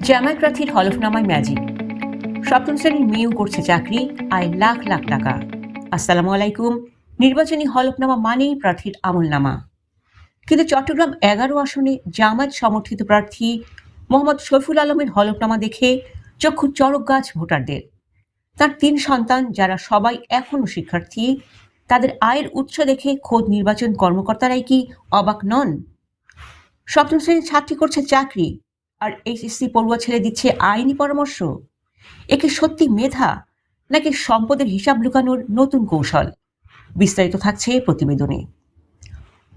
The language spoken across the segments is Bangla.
জামায়াত প্রার্থীর হলফনামায় ম্যাজিক। সপ্তম শ্রেণীর মেয়েও করছে চাকরি, আয় লাখ লাখ টাকা। আসসালামু আলাইকুম। নির্বাচনী হলফনামা মানেই প্রার্থীর আমলনামা। কিন্তু চট্টগ্রাম 11 আসনে জামায়াত সমর্থিত প্রার্থী মোহাম্মদ শফিউল আলমের হলফনামা দেখে চক্ষু চড়ক গাছ ভোটারদের। তার 3 সন্তান, যারা সবাই এখনও শিক্ষার্থী, তাদের আয়ের উৎস দেখে খোদ নির্বাচন কর্মকর্তারাই কি অবাক নন? সপ্তম শ্রেণীর ছাত্রী করছে চাকরি, আর এইচএসসি পড়ুয়া ছেলে দিচ্ছে আইনি পরামর্শ। একে সত্যি মেধা, নাকি সম্পদের হিসাব লুকানোর নতুন কৌশল? বিস্তারিত থাকছে প্রতিবেদনে।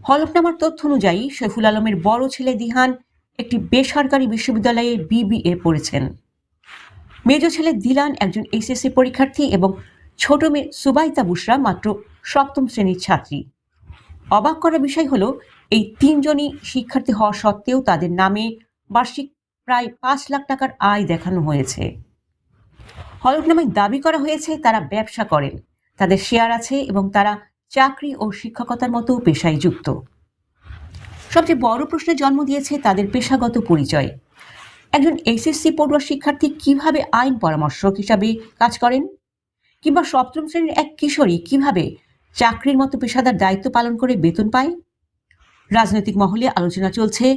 হলফনামার তথ্য অনুযায়ী শফিউল আলমের বড় ছেলে দিহান একটি বেসরকারি বিশ্ববিদ্যালয়ে বিবিএ পড়েছেন। মেজ ছেলে দিলান একজন এইচএসসি পরীক্ষার্থী এবং ছোট মেয়ে সুবাইতা বুশরা মাত্র সপ্তম শ্রেণীর ছাত্রী। অবাক করা বিষয় হলো, এই 3 জনই শিক্ষার্থী হওয়া সত্ত্বেও তাদের নামে বার্ষিক প্রায় 5 লাখ টাকার আয় দেখানো হয়েছে। হলফনামায় দাবি করা হয়েছে তারা ব্যবসা করেন, তাদের শেয়ার আছে এবং তারা চাকরি ও শিক্ষকতার মতো পেশায় যুক্ত। সবচেয়ে বড় প্রশ্নের জন্ম দিয়েছে তাদের পেশাগত পরিচয়। একজন এইচএসসি পড়ুয়া শিক্ষার্থী কিভাবে আইন পরামর্শক হিসাবে কাজ করেন, কিংবা সপ্তম শ্রেণীর এক কিশোরী কিভাবে চাকরির মতো পেশাদার দায়িত্ব পালন করে বেতন পায়? রাজনৈতিক মহলে আলোচনা চলছে,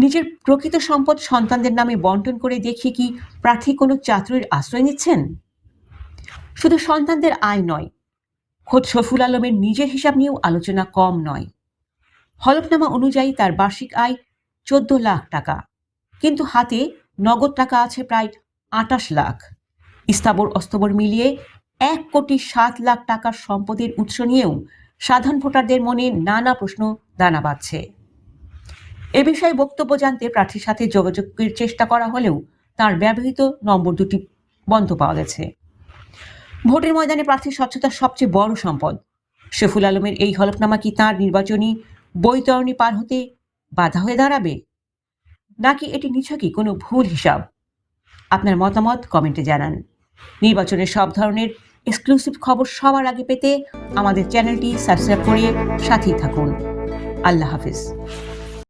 নিজের প্রকৃত সম্পদ সন্তানদের নামে বন্টন করে দেখিয়ে কি প্রার্থী কোনো চাতুরীর আশ্রয় নিচ্ছেন? শুধু সন্তানদের আয় নয়, খোদ শফিউল আলমের নিজের হিসাব নিয়েও আলোচনা কম নয়। হলফনামা অনুযায়ী তার বার্ষিক আয় 14 লাখ টাকা, কিন্তু হাতে নগদ টাকা আছে প্রায় 28 লাখ। স্থাবর অস্থাবর মিলিয়ে 1,07,00,000 টাকার সম্পদের উৎস নিয়েও সাধারণ ভোটারদের মনে নানা প্রশ্ন দানা বাঁধছে। এ বিষয়ে বক্তব্য জানতে প্রার্থীর সাথে যোগাযোগের চেষ্টা করা হলেও তার ব্যবহৃত নম্বর দুটি বন্ধ পাওয়া গেছে। ভোটের ময়দানে প্রার্থীর স্বচ্ছতা সবচেয়ে বড় সম্পদ। শফিউল আলমের এই হলফনামা কি তাঁর নির্বাচনী বৈতরণী পার হতে বাধা হয়ে দাঁড়াবে, নাকি এটি নিছকই কোনো ভুল হিসাব? আপনার মতামত কমেন্টে জানান। নির্বাচনের সব ধরনের এক্সক্লুসিভ খবর সবার আগে পেতে আমাদের চ্যানেলটি সাবস্ক্রাইব করে সাথেই থাকুন। আল্লাহ হাফিজ।